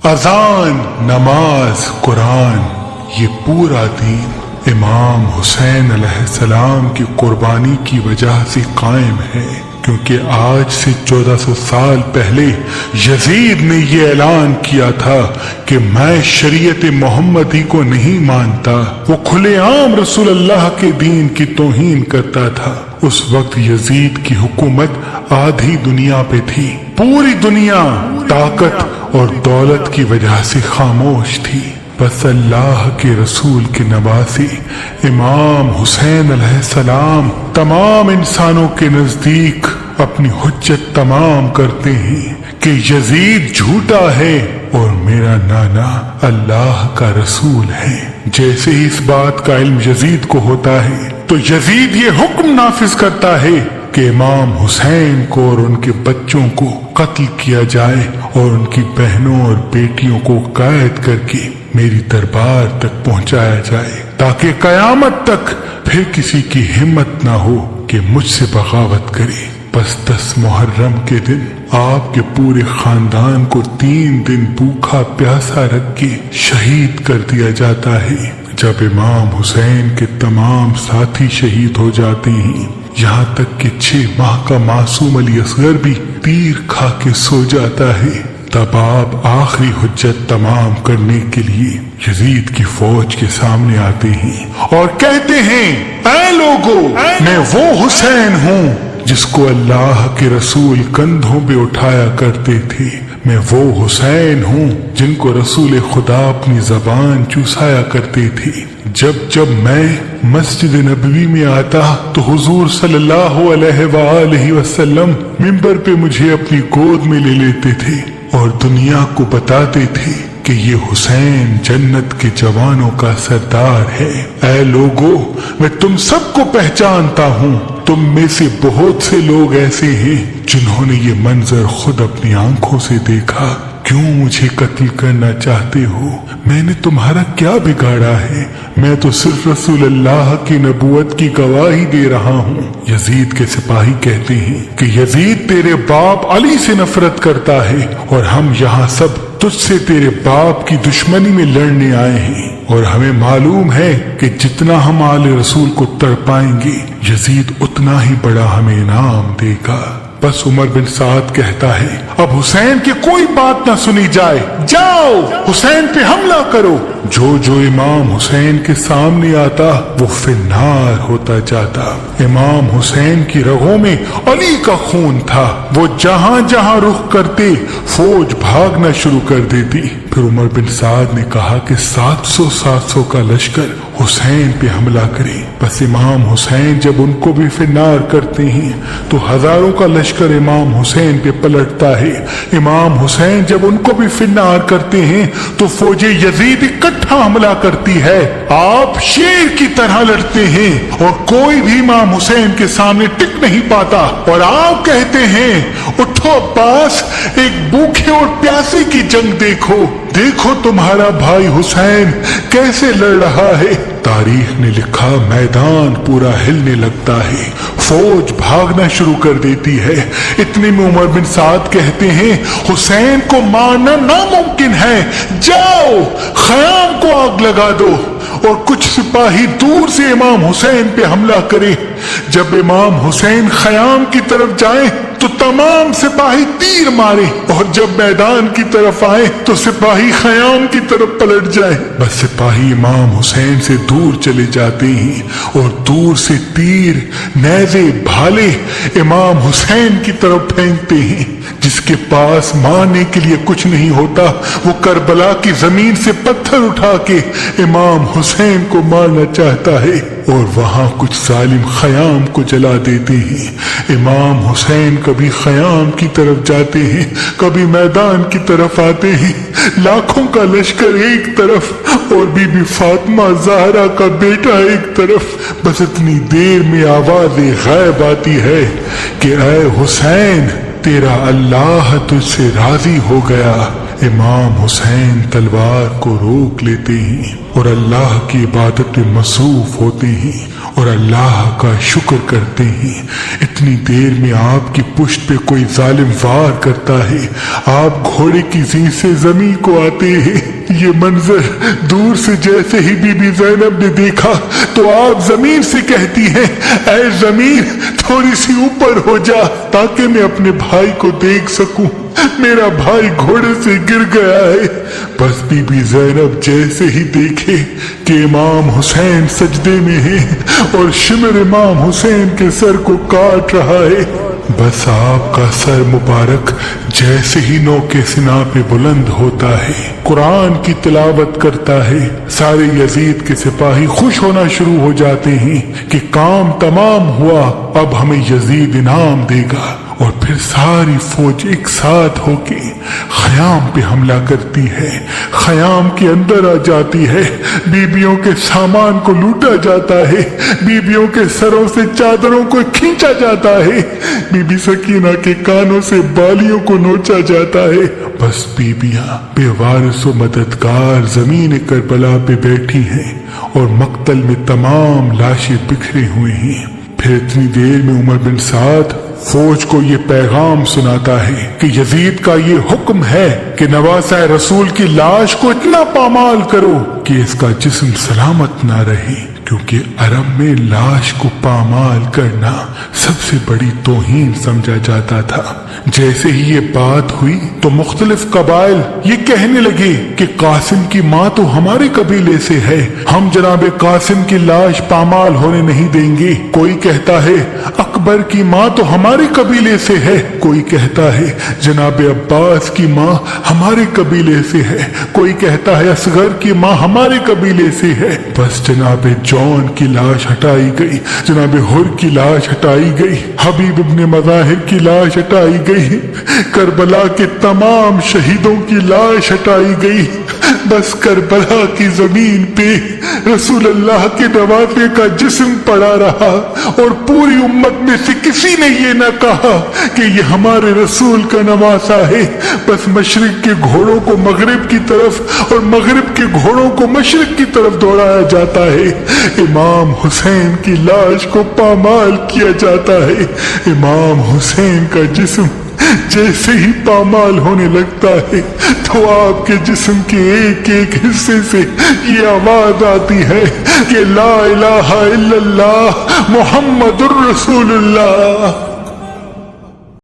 اذان، نماز، قرآن، یہ پورا دین امام حسین علیہ السلام کی قربانی کی وجہ سے قائم ہے، کیونکہ آج سے 1400 سال پہلے یزید نے یہ اعلان کیا تھا کہ میں شریعت محمدی کو نہیں مانتا۔ وہ کھلے عام رسول اللہ کے دین کی توہین کرتا تھا۔ اس وقت یزید کی حکومت آدھی دنیا پہ تھی، پوری دنیا طاقت اور دولت کی وجہ سے خاموش تھی۔ بس اللہ کے رسول کے نواسے امام حسین علیہ السلام تمام انسانوں کے نزدیک اپنی حجت تمام کرتے ہیں کہ یزید جھوٹا ہے اور میرا نانا اللہ کا رسول ہے۔ جیسے ہی اس بات کا علم یزید کو ہوتا ہے تو یزید یہ حکم نافذ کرتا ہے کہ امام حسین کو اور ان کے بچوں کو قتل کیا جائے اور ان کی بہنوں اور بیٹیوں کو قید کر کے میری دربار تک پہنچایا جائے، تاکہ قیامت تک پھر کسی کی ہمت نہ ہو کہ مجھ سے بغاوت کرے۔ بس 10 محرم کے دن آپ کے پورے خاندان کو 3 دن بھوکا پیاسا رکھ کے شہید کر دیا جاتا ہے۔ جب امام حسین کے تمام ساتھی شہید ہو جاتے ہیں، یہاں تک کہ 6 ماہ کا معصوم علی اصغر بھی تیر کھا کے سو جاتا ہے، تب آپ آخری حجت تمام کرنے کے لیے یزید کی فوج کے سامنے آتے ہیں اور کہتے ہیں، اے لوگو، میں وہ حسین ہوں جس کو اللہ کے رسول کندھوں پہ اٹھایا کرتے تھے، میں وہ حسین ہوں جن کو رسول خدا اپنی زبان چوسایا کرتے تھے۔ جب میں مسجد نبوی میں آتا تو حضور صلی اللہ علیہ وآلہ وسلم منبر پہ مجھے اپنی گود میں لے لیتے تھے اور دنیا کو بتاتے تھے کہ یہ حسین جنت کے جوانوں کا سردار ہے۔ اے لوگو، میں تم سب کو پہچانتا ہوں، تم میں سے بہت سے لوگ ایسے ہیں جنہوں نے یہ منظر خود اپنی آنکھوں سے دیکھا۔ کیوں مجھے قتل کرنا چاہتے ہو؟ میں نے تمہارا کیا بگاڑا ہے؟ میں تو صرف رسول اللہ کی نبوت کی گواہی دے رہا ہوں۔ یزید کے سپاہی کہتے ہیں کہ یزید تیرے باپ علی سے نفرت کرتا ہے اور ہم یہاں سب تجھ سے تیرے باپ کی دشمنی میں لڑنے آئے ہیں، اور ہمیں معلوم ہے کہ جتنا ہم آل رسول کو تڑپائیں گے یزید اتنا ہی بڑا ہمیں انعام دے گا۔ بس عمر بن سعد کہتا ہے، اب حسین کی کوئی بات نہ سنی جائے، جاؤ حسین پہ حملہ کرو۔ جو امام حسین کے سامنے آتا وہ فنار ہوتا جاتا۔ امام حسین کی رگوں میں علی کا خون تھا، وہ جہاں جہاں رخ کرتے فوج بھاگنا شروع کر دیتی۔ پھر عمر بن سعد نے کہا کہ 700 کا لشکر حسین پہ حملہ کرے۔ بس امام حسین جب ان کو بھی فنار کرتے ہیں تو ہزاروں کا لشکر امام حسین پہ پلٹتا ہے۔ امام حسین جب ان کو بھی فنار کرتے ہیں تو فوج یزید اکٹھا حملہ کرتی ہے۔ آپ شیر کی طرح لڑتے ہیں اور کوئی بھی امام حسین کے سامنے ٹک نہیں پاتا، اور آپ کہتے ہیں، اٹھو عباس، ایک بھوکے اور پیاسے کی جنگ دیکھو تمہارا بھائی حسین کیسے لڑ رہا ہے۔ تاریخ نے لکھا، میدان پورا ہلنے لگتا ہے، فوج بھاگنا شروع کر دیتی ہے۔ اتنے میں عمر بن سعد کہتے ہیں، حسین کو مارنا ناممکن ہے، جاؤ خیام کو آگ لگا دو اور کچھ سپاہی دور سے امام حسین پہ حملہ کرے۔ جب امام حسین خیام کی طرف جائیں تو تمام سپاہی تیر مارے، اور جب میدان کی طرف آئے تو سپاہی خیام کی طرف پلٹ جائیں۔ بس سپاہی امام حسین سے دور چلے جاتے ہیں اور دور سے تیر، نیزے، بھالے امام حسین کی طرف پھینکتے ہیں۔ جس کے پاس مارنے کے لیے کچھ نہیں ہوتا وہ کربلا کی زمین سے پتھر اٹھا کے امام حسین کو مارنا چاہتا ہے، اور وہاں کچھ ظالم خیام کو جلا دیتے ہیں۔ امام حسین کبھی خیام کی طرف جاتے ہیں، کبھی میدان کی طرف آتے ہیں، لاکھوں کا لشکر ایک طرف اور بی بی فاطمہ زہرا کا بیٹا ایک طرف۔ بس اتنی دیر میں آواز غیب آتی ہے کہ اے حسین، تیرا اللہ تجھ سے راضی ہو گیا۔ امام حسین تلوار کو روک لیتے ہیں اور اللہ کی عبادت میں مصروف ہوتے ہیں اور اللہ کا شکر کرتے ہیں۔ اتنی دیر میں آپ کی پشت پہ کوئی ظالم وار کرتا ہے، آپ گھوڑے کی زین سے زمین کو آتے ہیں۔ یہ منظر دور سے جیسے ہی بی بی زینب نے دیکھا تو آپ زمین سے کہتی ہیں، اے زمین تھوڑی سی اوپر ہو جا تاکہ میں اپنے بھائی کو دیکھ سکوں، میرا بھائی گھوڑے سے گر گیا ہے۔ بس بی بی زینب جیسے ہی دیکھے کہ امام حسین سجدے میں ہیں اور شمر امام حسین کے سر کو کاٹ رہا ہے، بس آپ کا سر مبارک جیسے ہی نو کے سنا پہ بلند ہوتا ہے، قرآن کی تلاوت کرتا ہے، سارے یزید کے سپاہی خوش ہونا شروع ہو جاتے ہیں کہ کام تمام ہوا، اب ہمیں یزید انعام دے گا۔ اور پھر ساری فوج ایک ساتھ ہو کے خیام پہ حملہ کرتی ہے، خیام کے اندر آ جاتی ہے، بیبیوں کے سامان کو لوٹا جاتا ہے، بیبیوں کے سروں سے چادروں کو کھینچا جاتا ہے، بی بی سکینہ کے کانوں سے بالیوں کو نوچا جاتا ہے۔ بس بیبیاں بے وارث و مددگار زمین کربلا پہ بیٹھی ہیں اور مقتل میں تمام لاشیں بکھرے ہوئے ہیں۔ پھر اتنی دیر میں عمر بن سعد فوج کو یہ پیغام سناتا ہے کہ یزید کا یہ حکم ہے کہ نواسہ رسول کی لاش کو اتنا پامال کرو کہ اس کا جسم سلامت نہ رہے، کیونکہ عرب میں لاش کو پامال کرنا سب سے بڑی توہین سمجھا جاتا تھا۔ جیسے ہی یہ بات ہوئی تو مختلف قبائل یہ کہنے لگے کہ قاسم کی ماں تو ہمارے قبیلے سے ہے، ہم جناب قاسم کی لاش پامال ہونے نہیں دیں گے۔ کوئی کہتا ہے اکبر کی ماں تو ہمارے قبیلے سے ہے، کوئی کہتا ہے جناب عباس کی ماں ہمارے قبیلے سے ہے، کوئی کہتا ہے اصغر کی ماں ہمارے قبیلے سے ہے۔ بس جناب جون کی لاش ہٹائی گئی، جناب حر کی لاش ہٹائی گئی، حبیب ابن مظاہر کی لاش ہٹائی گئی، کربلا کے تمام شہیدوں کی لاش ہٹائی گئی۔ بس کربلا کی زمین پہ رسول اللہ کے نواسے کا جسم پڑا رہا اور پوری امت میں سے کسی نے یہ نہ کہا کہ یہ ہمارے رسول کا نواسا ہے۔ بس مشرق کے گھوڑوں کو مغرب کی طرف اور مغرب کے گھوڑوں کو مشرق کی طرف دوڑایا جاتا ہے، امام حسین کی لاش کو پامال کیا جاتا ہے۔ امام حسین کا جسم جیسے ہی پامال ہونے لگتا ہے تو آپ کے جسم کے ایک ایک حصے سے یہ آواز آتی ہے کہ لا الہ الا اللہ محمد الرسول اللہ۔